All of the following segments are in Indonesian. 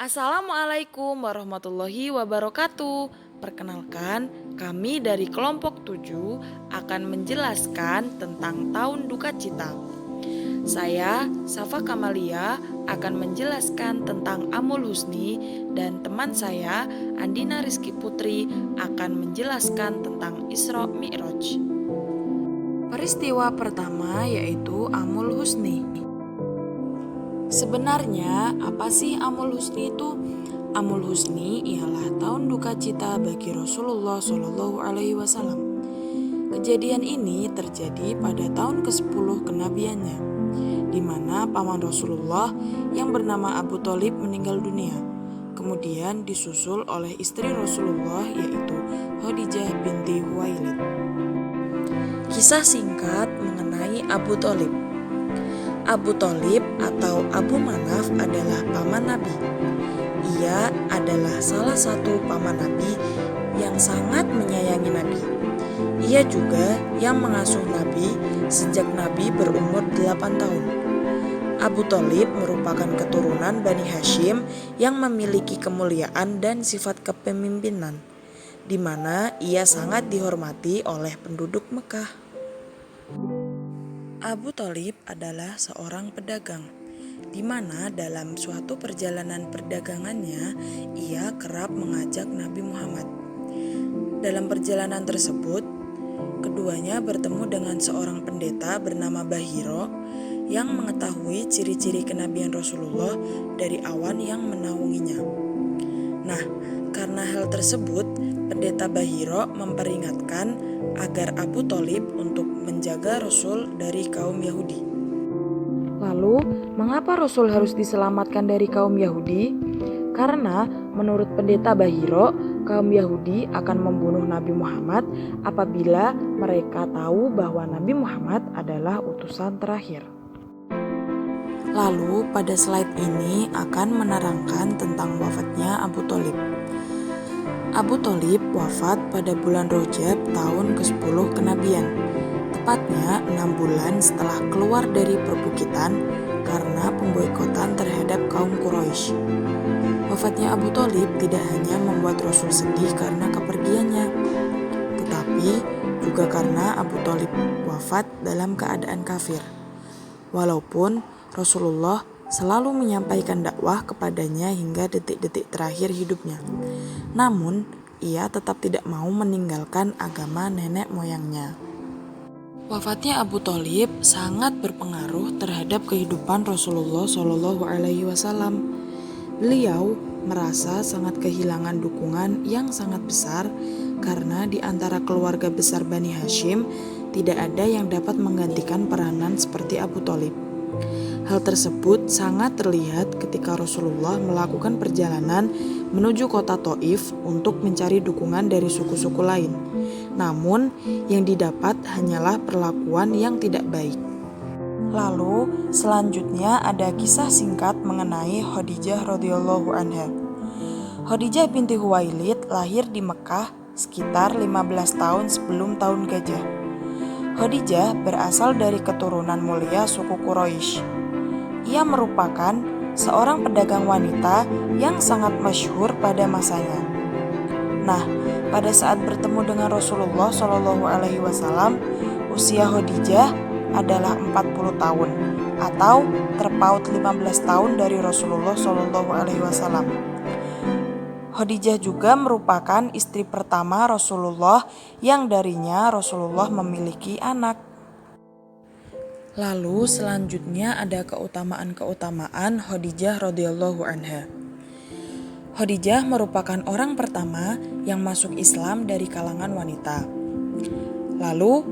Assalamualaikum warahmatullahi wabarakatuh. Perkenalkan, kami dari kelompok 7 akan menjelaskan tentang tahun duka cita. Saya, Safa Kamalia, akan menjelaskan tentang Amul Husni dan teman saya, Andina Rizky Putri, akan menjelaskan tentang Isra Mi'raj. Peristiwa pertama yaitu Amul Husni. Sebenarnya apa sih Amul Husni itu? Amul Husni ialah tahun duka cita bagi Rasulullah Shallallahu Alaihi Wasallam. Kejadian ini terjadi pada tahun ke-10 kenabiannya, di mana paman Rasulullah yang bernama Abu Thalib meninggal dunia. Kemudian disusul oleh istri Rasulullah yaitu Khadijah binti Khuwailid. Kisah singkat mengenai Abu Thalib. Abu Thalib atau Abu Manaf adalah paman Nabi. Ia adalah salah satu paman Nabi yang sangat menyayangi Nabi. Ia juga yang mengasuh Nabi sejak Nabi berumur 8 tahun. Abu Thalib merupakan keturunan Bani Hashim yang memiliki kemuliaan dan sifat kepemimpinan, di mana ia sangat dihormati oleh penduduk Mekah. Abu Thalib adalah seorang pedagang, di mana dalam suatu perjalanan perdagangannya, ia kerap mengajak Nabi Muhammad. Dalam perjalanan tersebut, keduanya bertemu dengan seorang pendeta bernama Bahiro yang mengetahui ciri-ciri kenabian Rasulullah dari awan yang menaunginya. Nah, karena hal tersebut, pendeta Bahiro memperingatkan agar Abu Thalib untuk menjaga Rasul dari kaum Yahudi. Lalu, mengapa Rasul harus diselamatkan dari kaum Yahudi? Karena menurut pendeta Bahiro, kaum Yahudi akan membunuh Nabi Muhammad apabila mereka tahu bahwa Nabi Muhammad adalah utusan terakhir. Lalu pada slide ini akan menerangkan tentang wafatnya Abu Thalib. Abu Thalib wafat pada bulan Rajab tahun ke-10 kenabian, tepatnya 6 bulan setelah keluar dari perbukitan karena pemboikotan terhadap kaum Quraisy. Wafatnya Abu Thalib tidak hanya membuat Rasul sedih karena kepergiannya, tetapi juga karena Abu Thalib wafat dalam keadaan kafir. Walaupun Rasulullah selalu menyampaikan dakwah kepadanya hingga detik-detik terakhir hidupnya, namun ia tetap tidak mau meninggalkan agama nenek moyangnya. Wafatnya Abu Thalib sangat berpengaruh terhadap kehidupan Rasulullah Shallallahu Alaihi Wasallam. Beliau merasa sangat kehilangan dukungan yang sangat besar karena di antara keluarga besar Bani Hashim tidak ada yang dapat menggantikan peranan seperti Abu Thalib. Hal tersebut sangat terlihat ketika Rasulullah melakukan perjalanan menuju kota Thaif untuk mencari dukungan dari suku-suku lain. Namun, yang didapat hanyalah perlakuan yang tidak baik. Lalu, selanjutnya ada kisah singkat mengenai Khadijah radhiyallahu anha. Khadijah binti Khuwailid lahir di Mekah sekitar 15 tahun sebelum tahun gajah. Khadijah berasal dari keturunan mulia suku Quraisy. Ia merupakan seorang pedagang wanita yang sangat masyhur pada masanya. Nah, pada saat bertemu dengan Rasulullah Shallallahu Alaihi Wasallam, usia Khadijah adalah 40 tahun atau terpaut 15 tahun dari Rasulullah Shallallahu Alaihi Wasallam. Khadijah juga merupakan istri pertama Rasulullah yang darinya Rasulullah memiliki anak. Lalu selanjutnya ada keutamaan-keutamaan Khadijah radhiyallahu anha. Khadijah merupakan orang pertama yang masuk Islam dari kalangan wanita. Lalu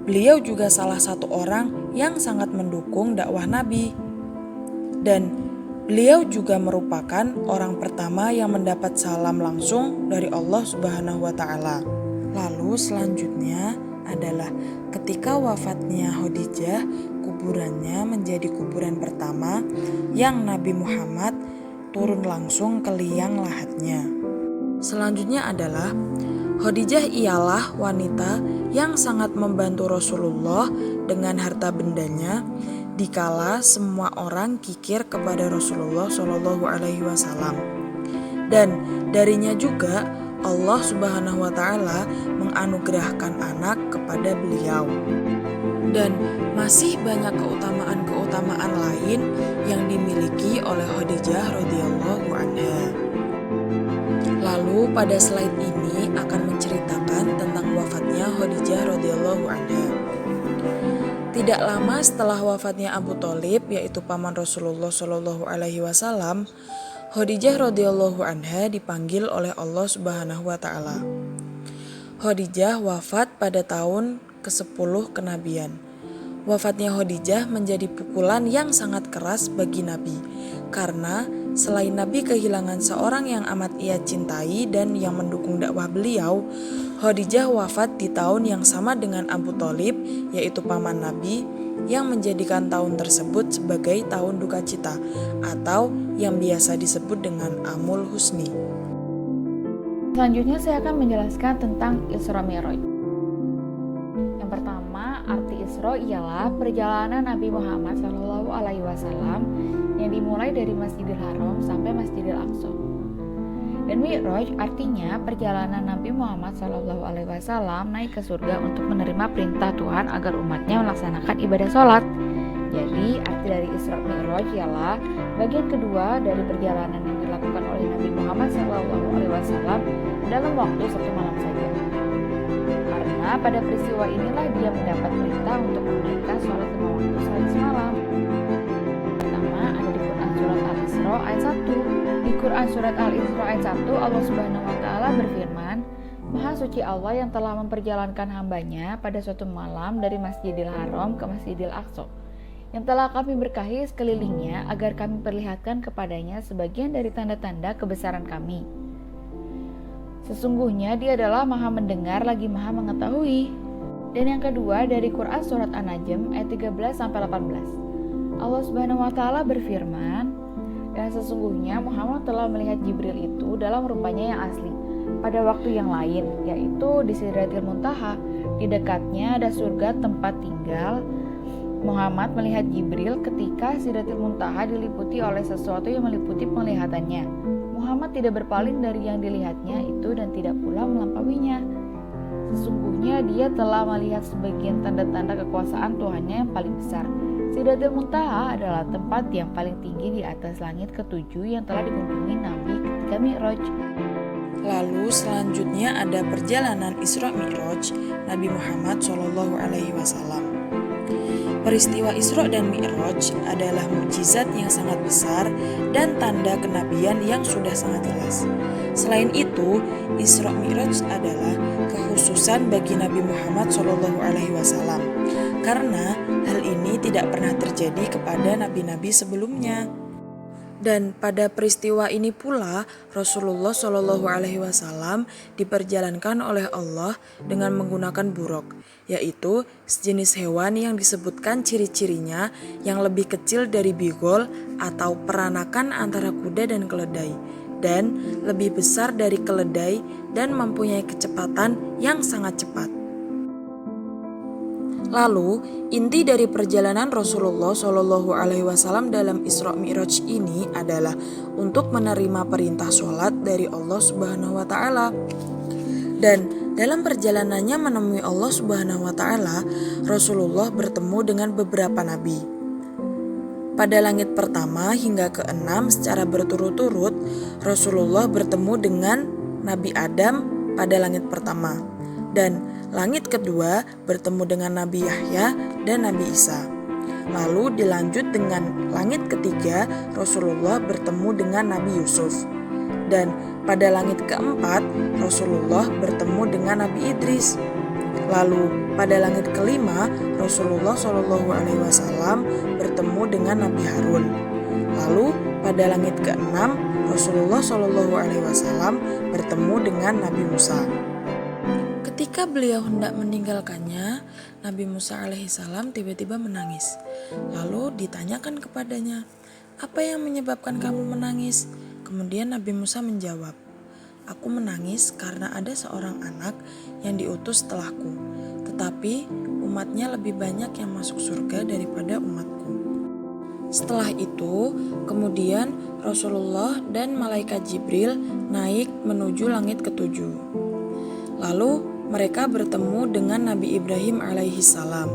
beliau juga salah satu orang yang sangat mendukung dakwah Nabi. Dan beliau juga merupakan orang pertama yang mendapat salam langsung dari Allah Subhanahu wa taala. Lalu selanjutnya adalah ketika wafatnya Khadijah, kuburannya menjadi kuburan pertama yang Nabi Muhammad turun langsung ke liang lahatnya. Selanjutnya adalah Khadijah ialah wanita yang sangat membantu Rasulullah dengan harta bendanya dikala semua orang kikir kepada Rasulullah Shallallahu Alaihi Wasallam. Dan darinya juga Allah Subhanahu wa Ta'ala menganugerahkan anak kepada beliau. Dan masih banyak keutamaan-keutamaan lain yang dimiliki oleh Khadijah radhiyallahu anha. Lalu pada slide ini akan menceritakan tentang wafatnya Khadijah radhiyallahu anha. Tidak lama setelah wafatnya Abu Thalib, yaitu paman Rasulullah Shallallahu Alaihi Wasallam, Khadijah radhiyallahu anha dipanggil oleh Allah Subhanahu wa Ta'ala. Khadijah wafat pada tahun ke-10 kenabian. Wafatnya Khadijah menjadi pukulan yang sangat keras bagi Nabi, karena selain Nabi kehilangan seorang yang amat ia cintai dan yang mendukung dakwah beliau, Khadijah wafat di tahun yang sama dengan Abu Thalib, yaitu paman Nabi, yang menjadikan tahun tersebut sebagai tahun duka cita atau yang biasa disebut dengan Amul Husni. Selanjutnya saya akan menjelaskan tentang Isra Mi'raj. Yang pertama, arti Isra ialah perjalanan Nabi Muhammad SAW yang dimulai dari Masjidil Haram sampai Masjidil Aqsa. Dan Mi'raj artinya perjalanan Nabi Muhammad SAW naik ke surga untuk menerima perintah Tuhan agar umatnya melaksanakan ibadah sholat. Jadi arti dari Isra Mi'raj ialah bagian kedua dari perjalanan yang dilakukan oleh Nabi Muhammad SAW dalam waktu 1 malam saja. Karena pada peristiwa inilah dia mendapat perintah untuk menunaikan sholat 5 waktu sehari semalam. Pertama ada di Quran Surat Al-Isra ayat 1. Di Quran Surat Al-Isra ayat 1 Allah Subhanahu wa Ta'ala berfirman, Maha suci Allah yang telah memperjalankan hambanya pada suatu malam dari Masjidil Haram ke Masjidil Aqsa, yang telah kami berkahi sekelilingnya agar kami perlihatkan kepadanya sebagian dari tanda-tanda kebesaran kami. Sesungguhnya dia adalah maha mendengar lagi maha mengetahui. Dan yang kedua dari Quran Surat An-Najm ayat 13-18. Allah Subhanahu wa Ta'ala berfirman, dan sesungguhnya Muhammad telah melihat Jibril itu dalam rupanya yang asli pada waktu yang lain, yaitu di Sidratil Muntaha. Di dekatnya ada surga tempat tinggal. Muhammad melihat Jibril ketika Sidratil Muntaha diliputi oleh sesuatu yang meliputi penglihatannya. Muhammad tidak berpaling dari yang dilihatnya itu dan tidak pula melampauinya. Sesungguhnya dia telah melihat sebagian tanda-tanda kekuasaan Tuhannya yang paling besar. Sidratil Muntaha adalah tempat yang paling tinggi di atas langit ketujuh yang telah dikunjungi Nabi ketika Mi'raj. Lalu selanjutnya ada perjalanan Isra Mi'raj Nabi Muhammad SAW. Peristiwa Isra dan Mi'raj adalah mukjizat yang sangat besar dan tanda kenabian yang sudah sangat jelas. Selain itu, Isra Mi'raj adalah kekhususan bagi Nabi Muhammad SAW, karena hal ini tidak pernah terjadi kepada nabi-nabi sebelumnya. Dan pada peristiwa ini pula Rasulullah Shallallahu Alaihi Wasallam diperjalankan oleh Allah dengan menggunakan buraq, yaitu sejenis hewan yang disebutkan ciri-cirinya yang lebih kecil dari bigol atau peranakan antara kuda dan keledai, dan lebih besar dari keledai dan mempunyai kecepatan yang sangat cepat. Lalu, inti dari perjalanan Rasulullah Shallallahu Alaihi Wasallam dalam Isra Mi'raj ini adalah untuk menerima perintah sholat dari Allah Subhanahu Wa Ta'ala. Dan dalam perjalanannya menemui Allah Subhanahu Wa Ta'ala, Rasulullah bertemu dengan beberapa nabi. Pada langit pertama hingga ke-6 secara berturut-turut, Rasulullah bertemu dengan Nabi Adam pada langit pertama. Dan langit kedua bertemu dengan Nabi Yahya dan Nabi Isa. Lalu dilanjut dengan langit ketiga, Rasulullah bertemu dengan Nabi Yusuf. Dan pada langit keempat, Rasulullah bertemu dengan Nabi Idris. Lalu pada langit kelima, Rasulullah SAW bertemu dengan Nabi Harun. Lalu pada langit keenam, Rasulullah SAW bertemu dengan Nabi Musa. Ketika beliau hendak meninggalkannya, Nabi Musa alaihissalam tiba-tiba menangis. Lalu ditanyakan kepadanya, "Apa yang menyebabkan kamu menangis?" Kemudian Nabi Musa menjawab, "Aku menangis karena ada seorang anak yang diutus setelahku, tetapi umatnya lebih banyak yang masuk surga daripada umatku." Setelah itu, kemudian Rasulullah dan malaikat Jibril naik menuju langit ketujuh. Lalu mereka bertemu dengan Nabi Ibrahim alaihissalam.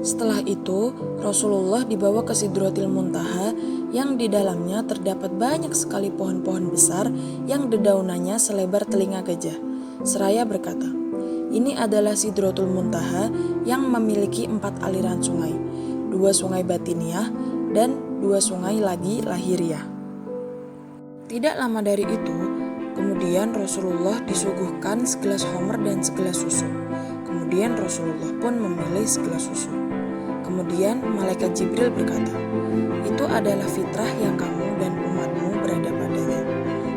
Setelah itu, Rasulullah dibawa ke Sidratil Muntaha yang di dalamnya terdapat banyak sekali pohon-pohon besar yang dedaunannya selebar telinga gajah. Seraya berkata, ini adalah Sidratul Muntaha yang memiliki 4 aliran sungai, 2 sungai batiniah dan 2 sungai lagi lahiriah. Tidak lama dari itu, kemudian Rasulullah disuguhkan segelas homer dan segelas susu. Kemudian Rasulullah pun memilih segelas susu. Kemudian malaikat Jibril berkata, itu adalah fitrah yang kamu dan umatmu berada padanya.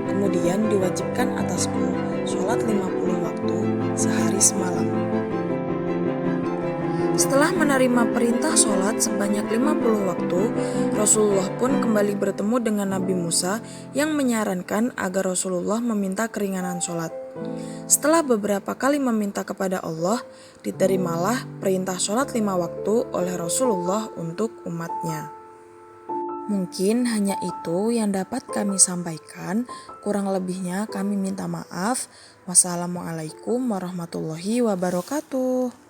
Kemudian diwajibkan atasku sholat 50 waktu sehari semalam. Setelah menerima perintah sholat sebanyak 50 waktu, Rasulullah pun kembali bertemu dengan Nabi Musa yang menyarankan agar Rasulullah meminta keringanan sholat. Setelah beberapa kali meminta kepada Allah, diterimalah perintah sholat 5 waktu oleh Rasulullah untuk umatnya. Mungkin hanya itu yang dapat kami sampaikan, kurang lebihnya kami minta maaf. Wassalamualaikum warahmatullahi wabarakatuh.